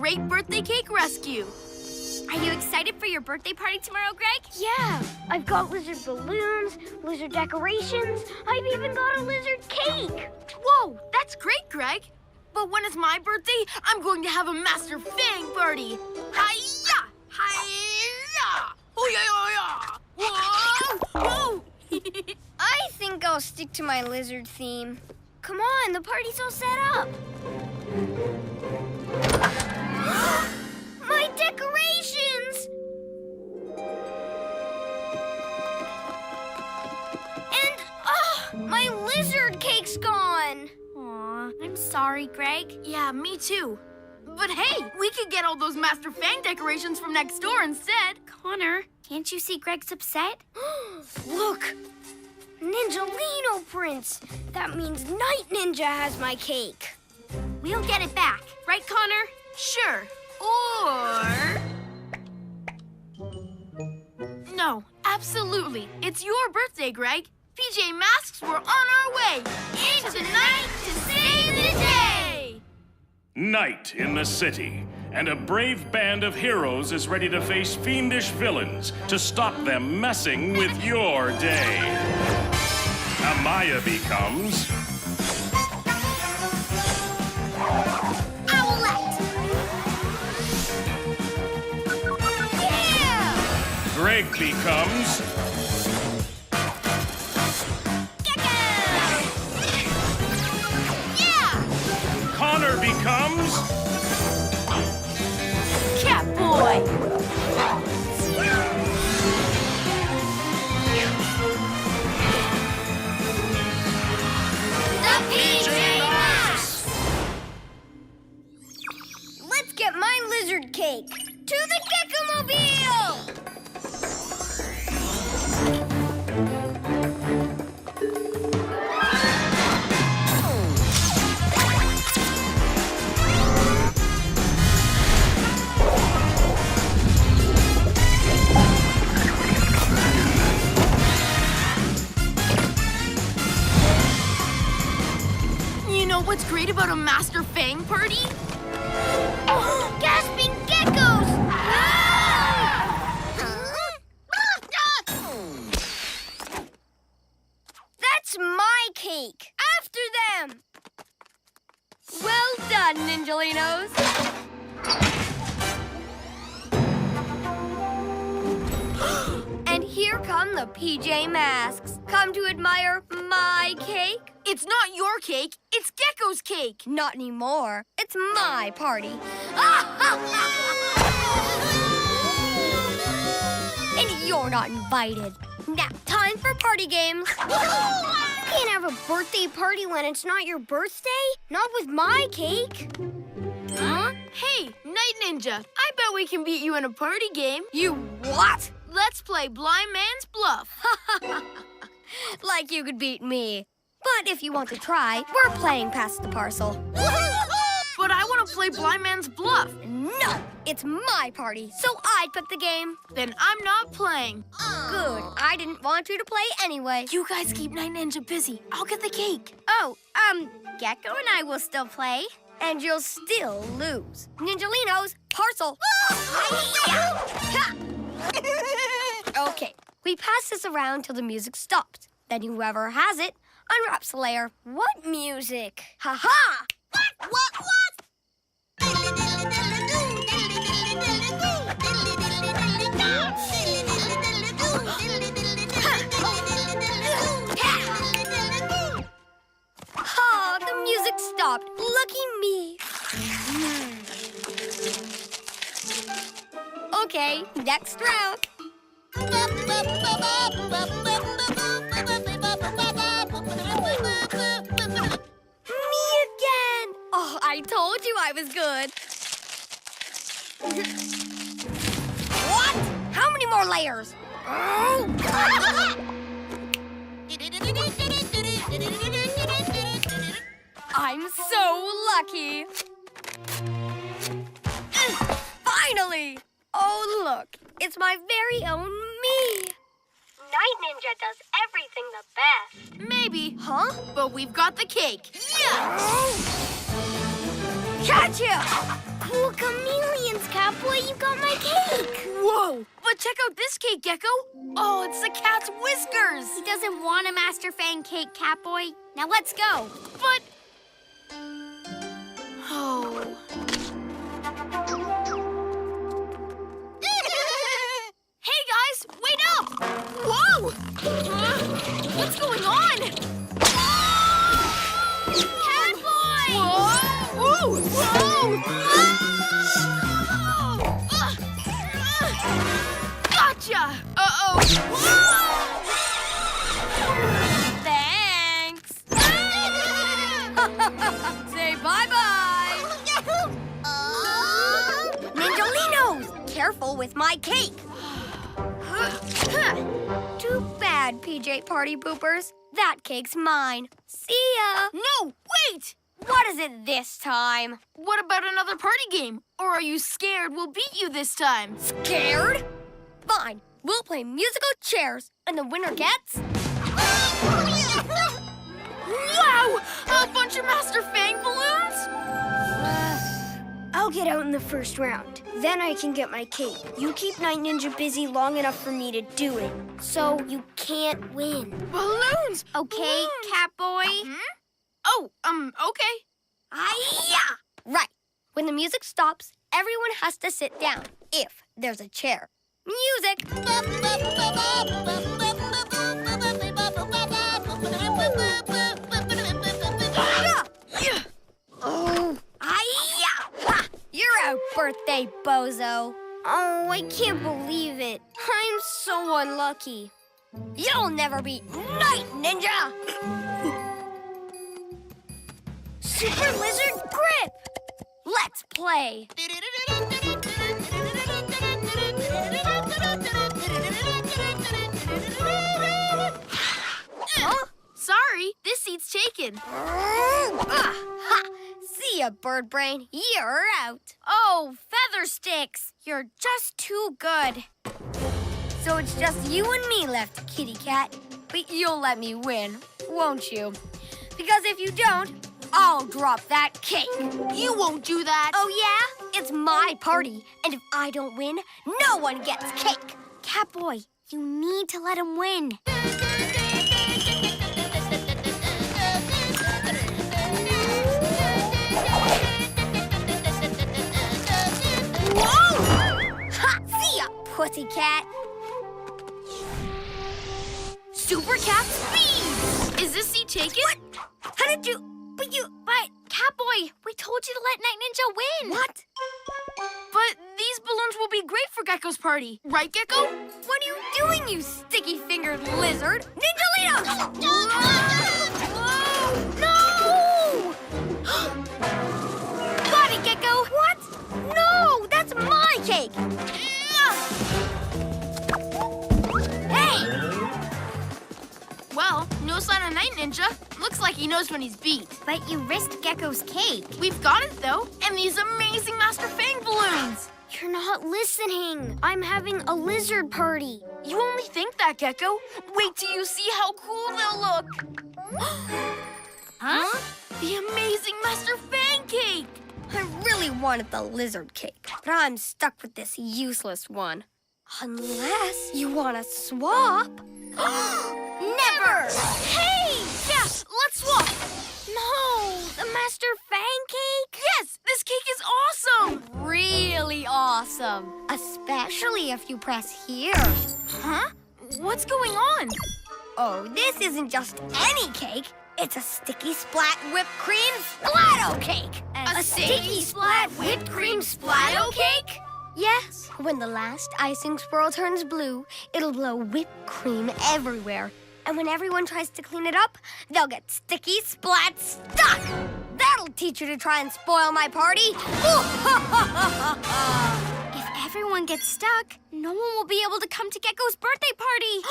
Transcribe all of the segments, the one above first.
great birthday cake rescue. Are you excited for your birthday party tomorrow, Greg? Yeah, I've got lizard balloons, lizard decorations. I've even got a lizard cake. Whoa, that's great, Greg. But when it's my birthday, I'm going to have a Master Fang party. Hi-ya! Hi-ya! Oh-ya-ya-ya! Whoa! Whoa! I think I'll stick to my lizard theme. Come on, the party's all set up. My decorations! And, my lizard cake's gone. Aw, I'm sorry, Greg. Yeah, me too. But hey, we could get all those Master Fang decorations from next door instead. Connor, can't you see Greg's upset? Look, Ninjalino prints. That means Night Ninja has my cake. We'll get it back. Right, Connor? Sure. Or... No, absolutely. It's your birthday, Greg. PJ Masks, we're on our way. Into night to save the day. Night in the city, and a brave band of heroes is ready to face fiendish villains to stop them messing with your day. Amaya becomes... Greg becomes... Gekko! Yeah! Connor becomes... Catboy! The PJ Masks! Let's get my lizard cake. To the Gekko-mobile! You know what's great about a Master Fang party? Oh, gasping geckos! That's my cake. After them. Well done, Ninjalinos. And here come the PJ Masks. Come to admire my cake? It's not your cake, it's Gekko's cake. Not anymore. It's my party. And you're not invited. Now, time for party games. You can't have a birthday party when it's not your birthday. Not with my cake. Huh? Hey, Night Ninja, I bet we can beat you in a party game. You what? Let's play Blind Man's Bluff. Like you could beat me. But if you want to try, we're playing Pass the Parcel. But I want to play Blind Man's Bluff. No, it's my party, so I'd pick the game. Then I'm not playing. Good. I didn't want you to play anyway. You guys keep Night Ninja busy. I'll get the cake. Oh, Gekko and I will still play. And you'll still lose. Ninjalinos, parcel. Okay, we pass this around till the music stops. Then whoever has it unwraps the layer. What music? Ha-ha! What? Oh, the music stopped. Lucky me. Okay, next round. Me again. Oh, I told you I was good. What? How many more layers? I'm so lucky. Finally! Oh, look. It's my very own me. Night Ninja does everything the best. Maybe. Huh? But we've got the cake. Yeah! Gotcha! cool chameleons, Catboy. You got my cake. Whoa! But check out this cake, Gekko. Oh, it's the cat's whiskers. He doesn't want a Master Fang cake, Catboy. Now let's go. But... Oh... Hey, guys! Wait up! Whoa! What's going on? Catboy! Whoa! Whoa! Gotcha! Uh-oh! Thanks. Say bye-bye. Ninjalinos! Careful with my cake. Too bad, PJ Party Poopers. That cake's mine. See ya. No! Wait! What is it this time? What about another party game? Or are you scared we'll beat you this time? Scared? Fine. We'll play musical chairs, and the winner gets... Wow! A bunch of Master Fang balloons? I'll get out in the first round. Then I can get my cake. You keep Night Ninja busy long enough for me to do it. So you can't win. Balloons! Okay, Catboy? Oh, okay. Hi-ya! Right. When the music stops, everyone has to sit down, if there's a chair. Music! Yeah. Oh, hi-ya! Ha! You're out, birthday bozo. Oh, I can't believe it. I'm so unlucky. You'll never beat Night Ninja! Super Lizard Grip! Let's play. Huh? Sorry, this seat's taken. Ha! See ya, bird brain. You're out. Oh, feather sticks. You're just too good. So it's just you and me left, kitty cat. But you'll let me win, won't you? Because if you don't, I'll drop that cake. You won't do that. Oh, yeah? It's my party. And if I don't win, no one gets cake. Catboy, you need to let him win. Whoa! Ha! See ya, pussycat. Super Cat Speed! Is this seat taken? What? How did you... But Catboy, we told you to let Night Ninja win. What? But these balloons will be great for Gekko's party. Right, Gekko? What are you doing, you sticky-fingered lizard? Ninjalinos! No! Got it, Gekko! What? No, that's my cake! Hey! Well, no sign of Night Ninja. Looks like he knows when he's beat. But you risked Gekko's cake. We've got it, though. And these amazing Master Fang balloons. You're not listening. I'm having a lizard party. You only think that, Gekko. Wait till you see how cool they'll look. Huh? The amazing Master Fang cake. I really wanted the lizard cake, but I'm stuck with this useless one. Unless you want to swap. Never! Hey! Yes, let's swap. No, the Master Fang cake? Yes, this cake is awesome. Really awesome. Especially if you press here. Huh? What's going on? Oh, this isn't just any cake. It's a sticky splat whipped cream splatto cake. A sticky splat whipped cream splatto cake? Yes. When the last icing swirl turns blue, it'll blow whipped cream everywhere. And when everyone tries to clean it up, they'll get sticky splat stuck. That'll teach you to try and spoil my party. If everyone gets stuck, no one will be able to come to Gekko's birthday party.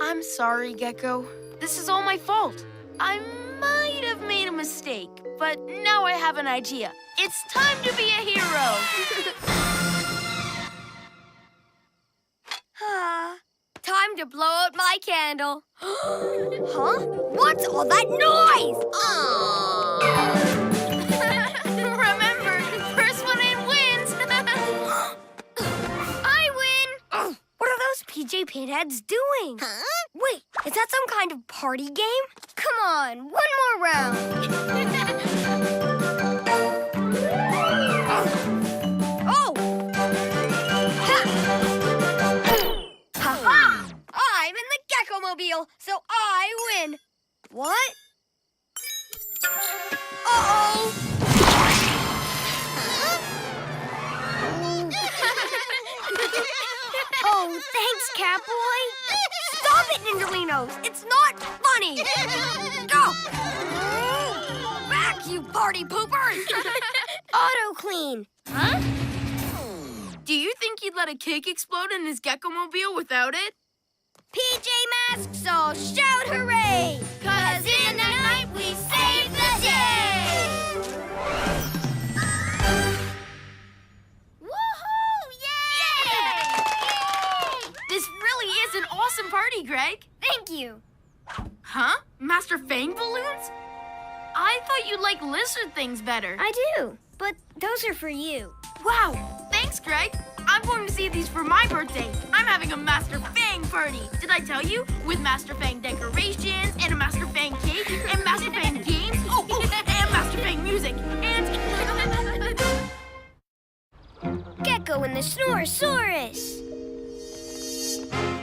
I'm sorry, Gekko. This is all my fault. I might have made a mistake, but now I have an idea. It's time to be a hero. Time to blow out my candle. Huh? What's all that noise? Remember, first one in wins. PJ Pinhead's doing? Huh? Wait, is that some kind of party game? Come on, one more round. Oh! Ha! Ha-ha! I'm in the Gekko-mobile, so I win. What? Uh-oh! Oh, thanks, Catboy. Stop it, Ninjalinos. It's not funny. Go! Back, you party poopers! Auto clean. Huh? Do you think he'd let a cake explode in his Gekko-mobile without it? PJ Masks, all shout hooray! 'Cause in the night we save the day! Woohoo! Yay! This really is an awesome party, Greg. Thank you. Huh? Master Fang balloons? I thought you liked lizard things better. I do, but those are for you. Wow, thanks, Greg. I'm going to see these for my birthday. I'm having a Master Fang party. Did I tell you? With Master Fang decorations, and a Master Fang cake, and Master Fang games, and Master Fang music, and... Gekko and the Snore-O-Sauras.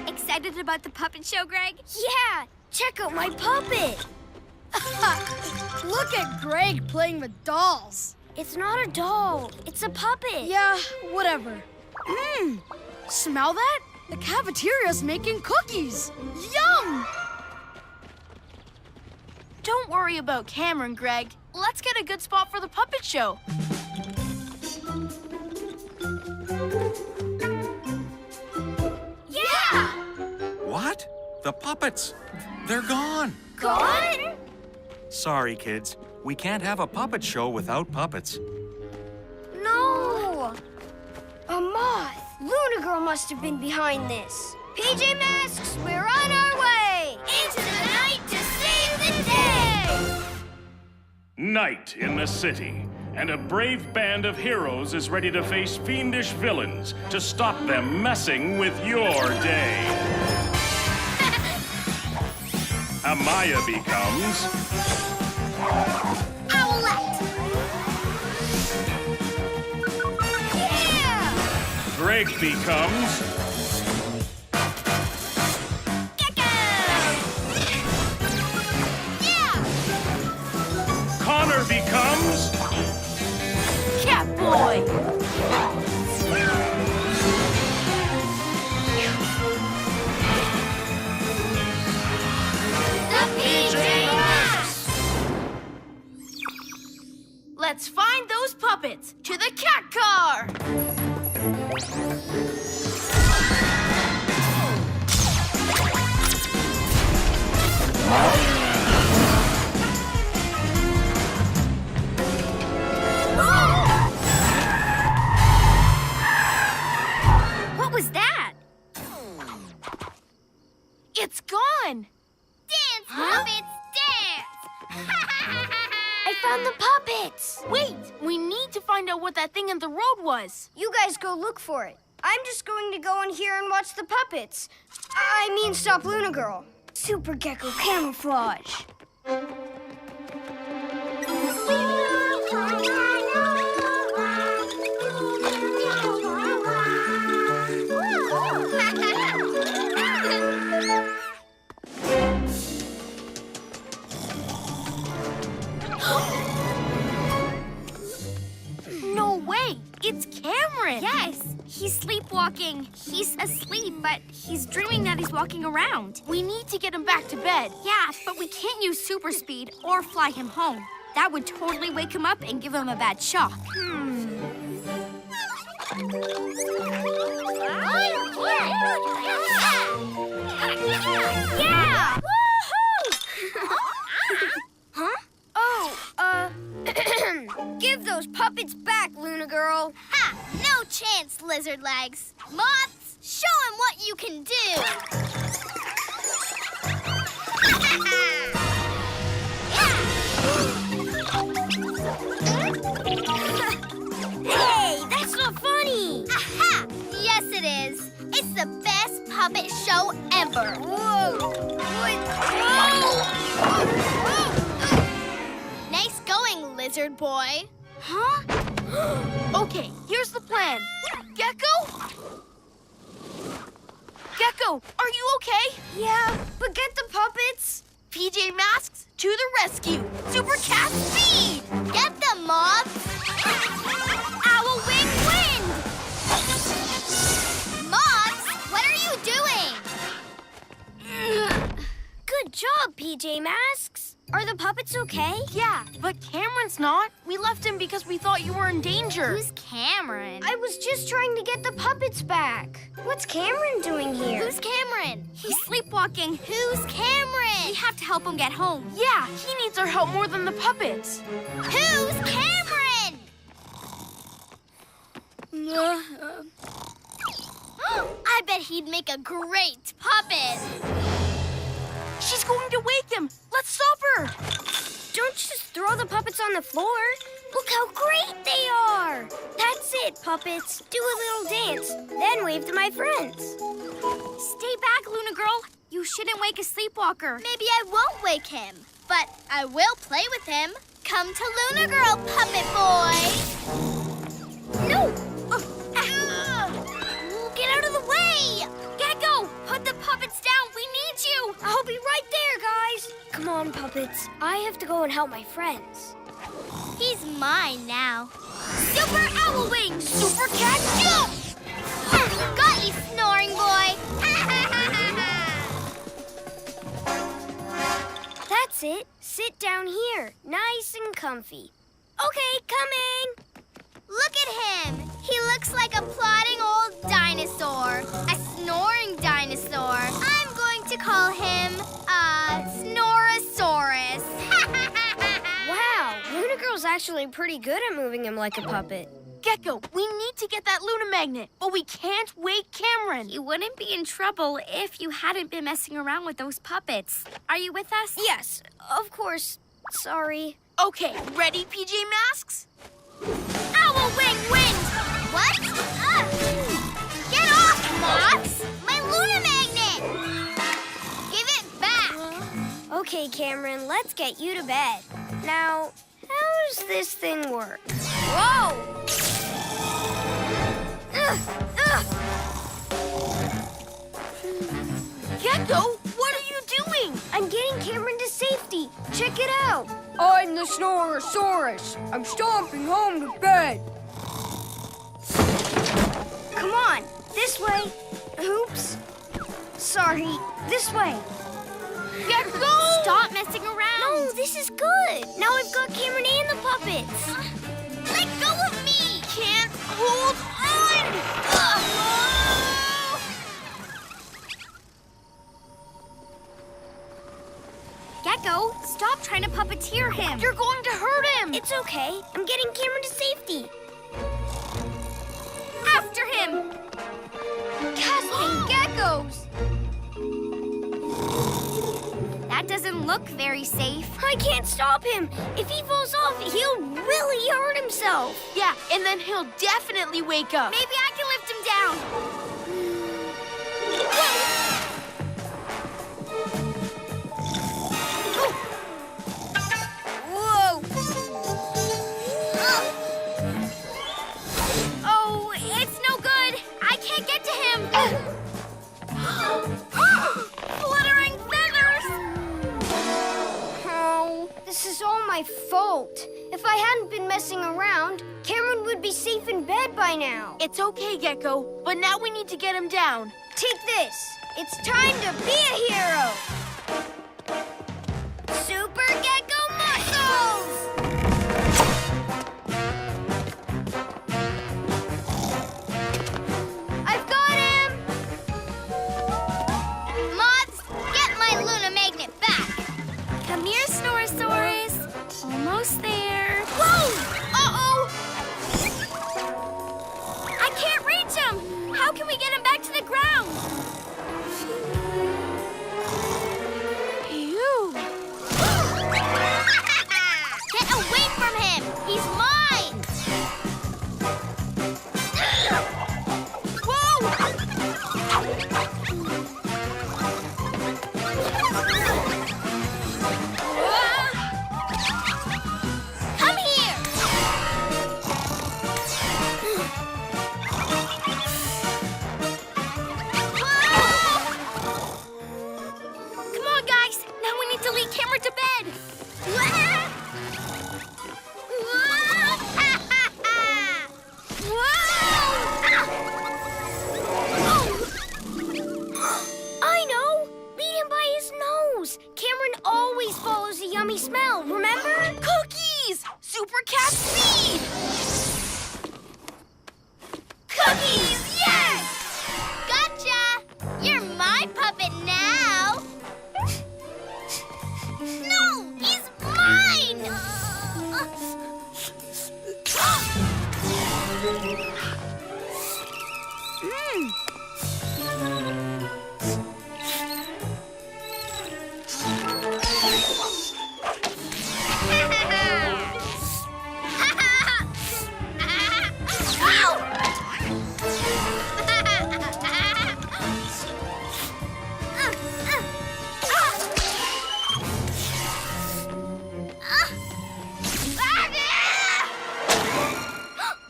Excited about the puppet show, Greg? Yeah, check out my puppet. Look at Greg playing with dolls. It's not a doll, it's a puppet. Yeah, whatever. Smell that? The cafeteria's making cookies. Yum! Don't worry about Cameron, Greg. Let's get a good spot for the puppet show. Yeah! What? The puppets. They're gone. Gone? Sorry, kids. We can't have a puppet show without puppets. No! A moth. Luna Girl must have been behind this. PJ Masks, we're on our way! Into the night to save the day! Night in the city, and a brave band of heroes is ready to face fiendish villains to stop them messing with your day. Amaya becomes Owlette! Yeah! Greg becomes Gekko! Yeah! Connor becomes Catboy! The PJ Masks! Let's find those puppets to the cat car! What was that? It's gone! Dance, puppets, dance! I found the puppets! Wait, we need to find out what that thing in the road was. You guys go look for it. I'm just going to go in here and watch the puppets. I mean, stop Luna Girl. Super Gekko camouflage. No way! It's Cameron! Yes, he's sleepwalking. He's asleep, but he's dreaming that he's walking around. We need to get him back to bed. Yeah, but we can't use super speed or fly him home. That would totally wake him up and give him a bad shock. Yeah! Woohoo! Huh? Oh, give those puppets back, Luna Girl. Ha! No chance, lizard legs. Moths, show him what you can do. Hey, that's not funny. Aha! Yes, it is. It's the best puppet show ever. Whoa! Nice going, lizard boy. Huh? Okay, here's the plan. Gekko? Gekko, are you okay? Yeah, but get the puppets. PJ Masks, to the rescue. Super Cat speed! Get them, Moths. Owl wing wind. Moths, what are you doing? Good job, PJ Masks. Are the puppets okay? Yeah, but Cameron's not. We left him because we thought you were in danger. Who's Cameron? I was just trying to get the puppets back. What's Cameron doing here? Who's Cameron? He's sleepwalking. Who's Cameron? We have to help him get home. Yeah, he needs our help more than the puppets. Who's Cameron? I bet he'd make a great puppet. She's going to wake him. Let's stop her. Don't just throw the puppets on the floor. Look how great they are. That's it, puppets. Do a little dance, then wave to my friends. Stay back, Luna Girl. You shouldn't wake a sleepwalker. Maybe I won't wake him, but I will play with him. Come to Luna Girl, puppet boy. No! Get out of the way! Gekko, put the puppets down. We need you. I'll be right there, guys. Come on, puppets. I have to go and help my friends. He's mine now. Super Owl Wing! Super Cat Jump! Got you, snoring boy! That's it. Sit down here, nice and comfy. Okay, coming. Look at him! He looks like a plodding old dinosaur. A snoring dinosaur. I'm going to call him, Snore-O-Sauras. Wow, Luna Girl's actually pretty good at moving him like a puppet. Gekko, we need to get that Luna magnet, but we can't wake Cameron. You wouldn't be in trouble if you hadn't been messing around with those puppets. Are you with us? Yes, of course. Sorry. Okay, ready, PJ Masks? Owl wing wind! What? Get off, Moths! My Luna magnet! Give it back! Okay, Cameron, let's get you to bed. Now, how does this thing work? Whoa! Gekko, what are you doing? I'm getting Cameron to safety. Check it out. I'm the Snore-O-Sauras. I'm stomping home to bed. Come on, this way. Oops. Sorry, this way. Gekko! Stop messing around! No, this is good. Now I've got Cameron and the puppets. Let go of me! Can't hold on! Gekko, stop trying to puppeteer him. You're going to hurt him! It's okay. I'm getting Cameron to safety. After him! Gasping geckos. That doesn't look very safe. I can't stop him. If he falls off, he'll really hurt himself. Yeah, and then he'll definitely wake up. Maybe I can lift him down. Whoa! Oh, it's no good. I can't get to him. Fluttering feathers! Oh, this is all my fault. If I hadn't been messing around, Cameron would be safe in bed by now. It's okay, Gekko, but now we need to get him down. Take this. It's time to be a hero. Super Gekko muscles! I've got him. Moths, get my Luna magnet back. Come here, Snore-O-Sauras. Almost there. Whoa! Uh-oh! I can't reach him. How can we get him back to the ground? my puppet now. No, he's mine.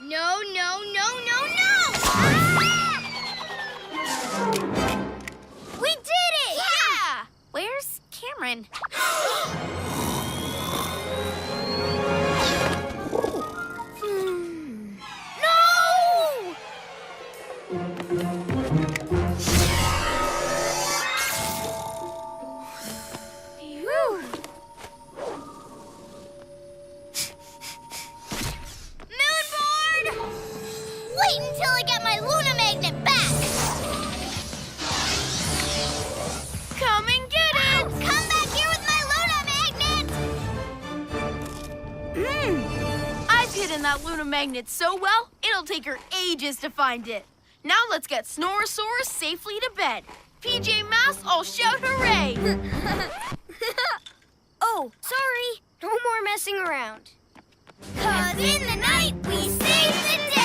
No, no, no, no, no! We did it! Yeah! Where's Cameron? No! Moonboard! Wait until I get my Luna Magnet back! Come and get it! Come back here with my Luna Magnet! I've hidden that Luna Magnet so well, it'll take her ages to find it. Now let's get Snore-O-Sauras safely to bed. PJ Masks, all shout hooray! Oh, sorry. No more messing around. 'Cause in the night we save the day!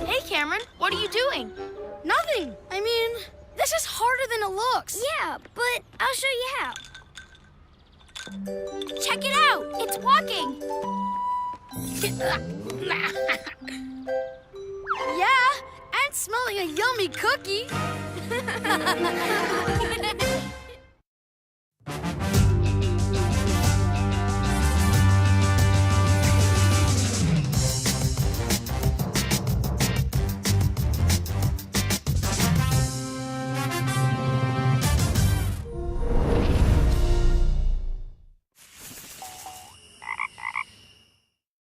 Hey, Cameron, what are you doing? Nothing. I mean, this is harder than it looks. Yeah, but I'll show you how. Check it out! It's walking! Yeah, and smelling a yummy cookie.